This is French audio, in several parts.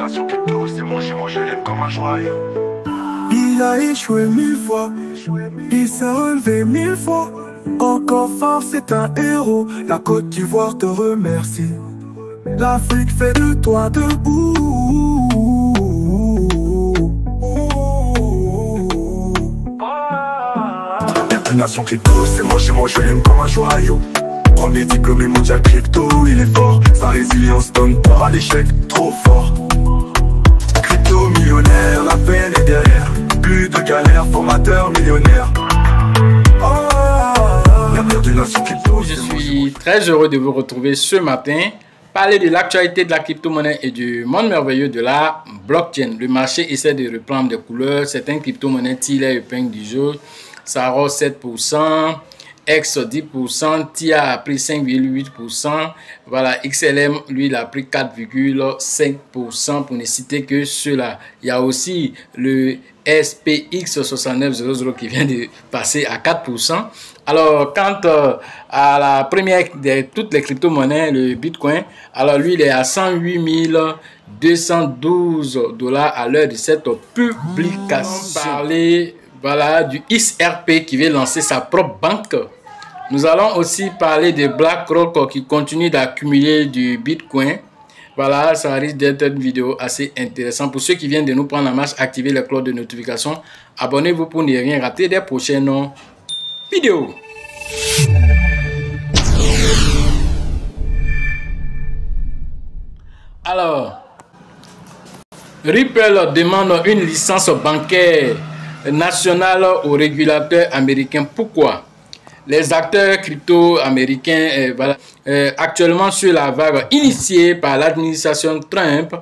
nation crypto, c'est mon jumeau, je l'aime comme un joyau. Il a échoué 1000 fois, il s'est relevé 1000 fois. Encore fort, c'est un héros. La Côte d'Ivoire te remercie. L'Afrique fait de toi debout. La nation crypto, c'est mon jumeau, je l'aime comme un joyau. Premier diplômé mondial crypto, il est fort. Sa résilience donne peur à l'échec, trop fort. Crypto millionnaire, la peine est derrière. Plus de galère, formateur millionnaire. L'avenir de nation crypto. Je suis très heureux de vous retrouver ce matin. Parler de l'actualité de la crypto-monnaie et du monde merveilleux de la blockchain. Le marché essaie de reprendre des couleurs. Certaines crypto-monnaies tirent les épingles du jeu. Saro 7%. X 10%, TIA a pris 5,8%, voilà, XLM lui il a pris 4,5% pour ne citer que ceux-là. Il y a aussi le SPX 6900 qui vient de passer à 4%. Alors quant à la première de toutes les crypto-monnaies, le Bitcoin, alors lui il est à 108 212 $ à l'heure de cette publication. Parler voilà, du XRP qui veut lancer sa propre banque. Nous allons aussi parler de BlackRock qui continue d'accumuler du Bitcoin. Voilà, ça risque d'être une vidéo assez intéressante. Pour ceux qui viennent de nous prendre en marche, activez la cloche de notification. Abonnez-vous pour ne rien rater des prochaines vidéos. Alors, Ripple demande une licence bancaire nationale au régulateur américain. Pourquoi? Les acteurs crypto américains actuellement sur la vague initiée par l'administration Trump,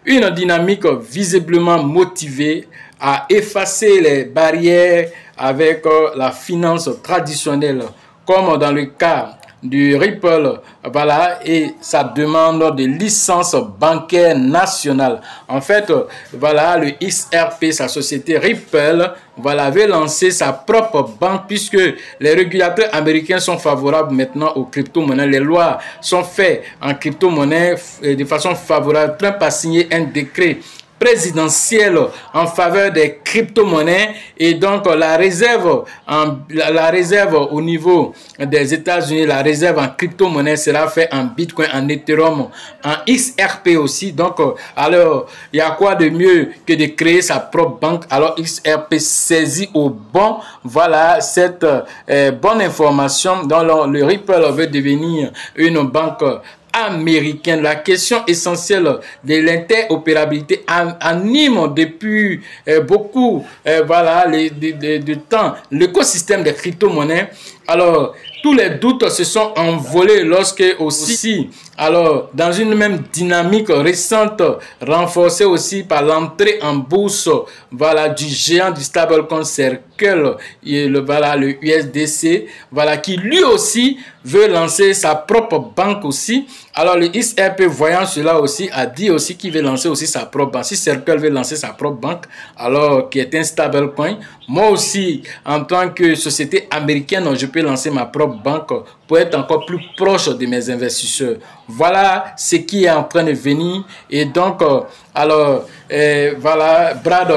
une dynamique visiblement motivée à effacer les barrières avec la finance traditionnelle, comme dans le cas du Ripple, voilà, et sa demande de licence bancaire nationale. En fait, voilà, le XRP, sa société Ripple, voilà, avait lancé sa propre banque puisque les régulateurs américains sont favorables maintenant aux crypto-monnaies. Les lois sont faites en crypto-monnaie de façon favorable. Trump a signé un décret présidentielle en faveur des crypto-monnaies et donc la réserve au niveau des États-Unis, la réserve en crypto-monnaie sera faite en Bitcoin, en Ethereum, en XRP aussi. Donc alors il y a quoi de mieux que de créer sa propre banque? Alors XRP saisit au bon, voilà cette bonne information dont le Ripple veut devenir une banque américaine. La question essentielle de l'interopérabilité anime depuis beaucoup de temps l'écosystème des crypto-monnaies. Alors tous les doutes se sont envolés lorsque aussi, alors dans une même dynamique récente renforcée aussi par l'entrée en bourse, voilà, du géant du stablecoin Circle, et le USDC, voilà, qui lui aussi veut lancer sa propre banque aussi. Alors le XRP, voyant cela aussi, a dit aussi qu'il veut lancer aussi sa propre banque. Si Circle veut lancer sa propre banque, alors qui est un stablecoin, moi aussi en tant que société américaine, je peux lancer ma propre banque pour être encore plus proche de mes investisseurs. Voilà ce qui est en train de venir. Et donc alors voilà, Brad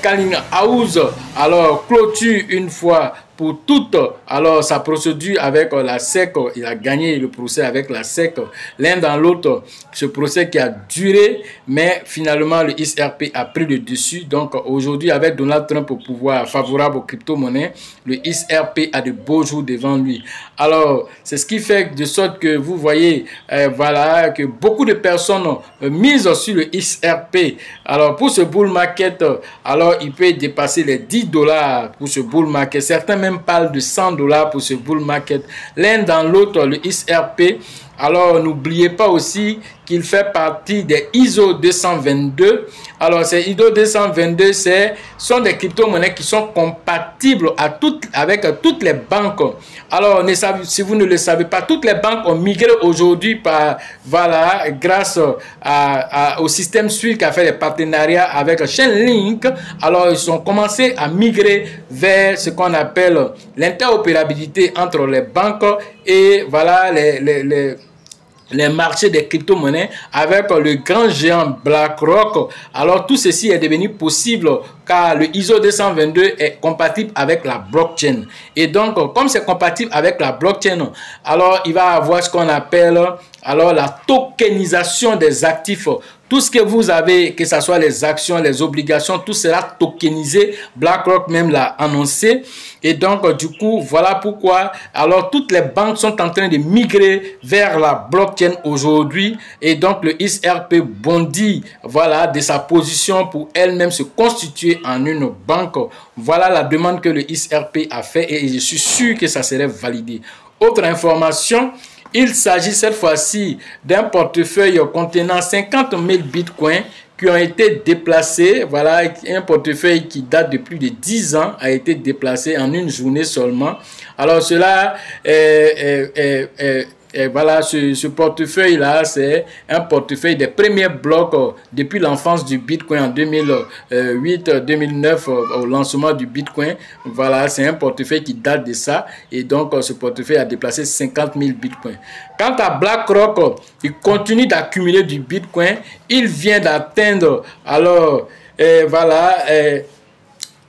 Garlinghouse alors clôture une fois pour toutes alors sa procédure avec la SEC. Il a gagné le procès avec la SEC, l'un dans l'autre, ce procès qui a duré, mais finalement le XRP a pris le dessus. Donc aujourd'hui, avec Donald Trump au pouvoir favorable aux crypto-monnaies, le XRP a de beaux jours devant lui. Alors c'est ce qui fait de sorte que vous voyez voilà, que beaucoup de personnes misent sur le XRP. Alors pour ce bull market, alors il peut dépasser les 10 $ pour ce bull market. Certains même parlent de 100 $ pour ce bull market. L'un dans l'autre, le XRP. Alors n'oubliez pas aussi qu'il fait partie des ISO 222. Alors ces ISO 222 sont des crypto-monnaies qui sont compatibles avec toutes les banques. Alors si vous ne le savez pas, toutes les banques ont migré aujourd'hui grâce au système SWIFT qui a fait des partenariats avec Chainlink. Alors ils ont commencé à migrer vers ce qu'on appelle l'interopérabilité entre les banques et voilà les marchés des crypto-monnaies avec le grand géant BlackRock. Alors tout ceci est devenu possible car le ISO 222 est compatible avec la blockchain. Et donc comme c'est compatible avec la blockchain, alors il va avoir ce qu'on appelle alors la tokenisation des actifs. Tout ce que vous avez, que ce soit les actions, les obligations, tout sera tokenisé. BlackRock même l'a annoncé. Et donc, du coup, voilà pourquoi. Alors, toutes les banques sont en train de migrer vers la blockchain aujourd'hui. Et donc, le XRP bondit, voilà, de sa position pour elle-même se constituer en une banque. Voilà la demande que le XRP a fait et je suis sûr que ça serait validé. Autre information. Il s'agit cette fois-ci d'un portefeuille contenant 50 000 bitcoins qui ont été déplacés. Voilà, un portefeuille qui date de plus de 10 ans a été déplacé en une journée seulement. Alors cela voilà, ce portefeuille-là, c'est un portefeuille des premiers blocs depuis l'enfance du Bitcoin en 2008-2009 au lancement du Bitcoin. Voilà, c'est un portefeuille qui date de ça. Et donc, ce portefeuille a déplacé 50 000 Bitcoins. Quant à BlackRock, il continue d'accumuler du Bitcoin. Il vient d'atteindre, alors, voilà,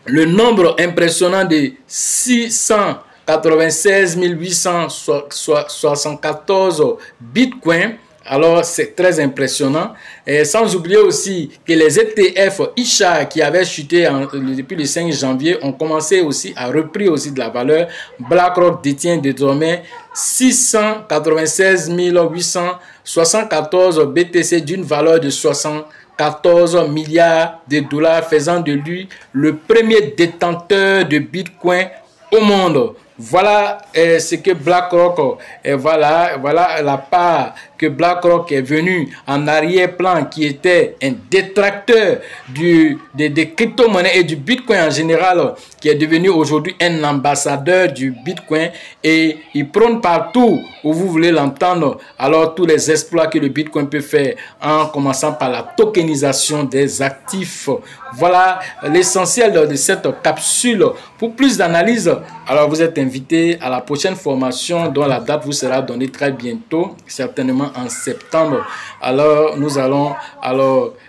le nombre impressionnant de 696 874 bitcoins. Alors, c'est très impressionnant. Et sans oublier aussi que les ETF ISHA qui avaient chuté depuis le 5 janvier ont commencé aussi à reprendre aussi de la valeur. BlackRock détient désormais 696 874 BTC d'une valeur de 74 milliards de dollars, faisant de lui le premier détenteur de Bitcoin au monde. Voilà ce que BlackRock, voilà la part que BlackRock est venu en arrière-plan, qui était un détracteur des crypto-monnaies et du Bitcoin en général, qui est devenu aujourd'hui un ambassadeur du Bitcoin, et il prône partout où vous voulez l'entendre, alors tous les exploits que le Bitcoin peut faire, en commençant par la tokenisation des actifs. Voilà l'essentiel de cette capsule. Pour plus d'analyse, alors vous êtes invité à la prochaine formation dont la date vous sera donnée très bientôt, certainement en septembre. Alors nous allons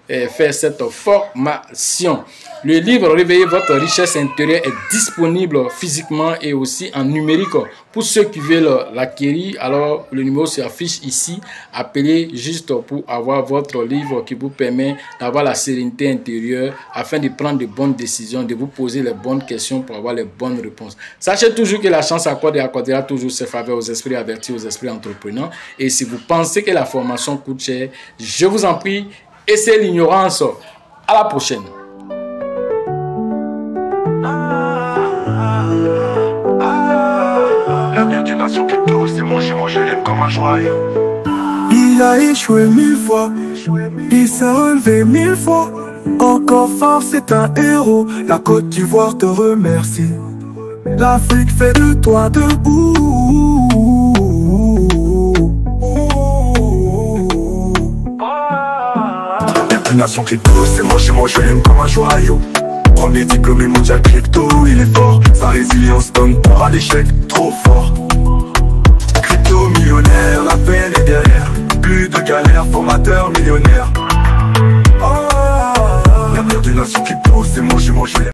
faire cette formation. Le livre Réveillez votre richesse intérieure est disponible physiquement et aussi en numérique. Pour ceux qui veulent l'acquérir, alors le numéro s'affiche ici. Appelez juste pour avoir votre livre qui vous permet d'avoir la sérénité intérieure afin de prendre de bonnes décisions, de vous poser les bonnes questions pour avoir les bonnes réponses. Sachez toujours que la chance accorde et accordera toujours ses faveurs aux esprits avertis, aux esprits entrepreneurs. Et si vous pensez que la formation coûte cher, je vous en prie, essayez l'ignorance. À la prochaine. L'avenir d'une nation crypto, c'est manger, je l'aime comme un joyau. Il a échoué 1000 fois, il s'est relevé 1000 fois. Encore fort, c'est un héros. La Côte d'Ivoire te remercie. L'Afrique fait de toi debout. L'avenir d'une nation crypto, c'est manger, je l'aime comme un joyau. Premier diplômé mondial crypto, il est fort. Sa résilience donne peur à l'échec, trop fort. Crypto millionnaire, la peine est derrière. Plus de galère, formateur millionnaire. L'avenir d'une nation crypto, c'est manger, je l'aime.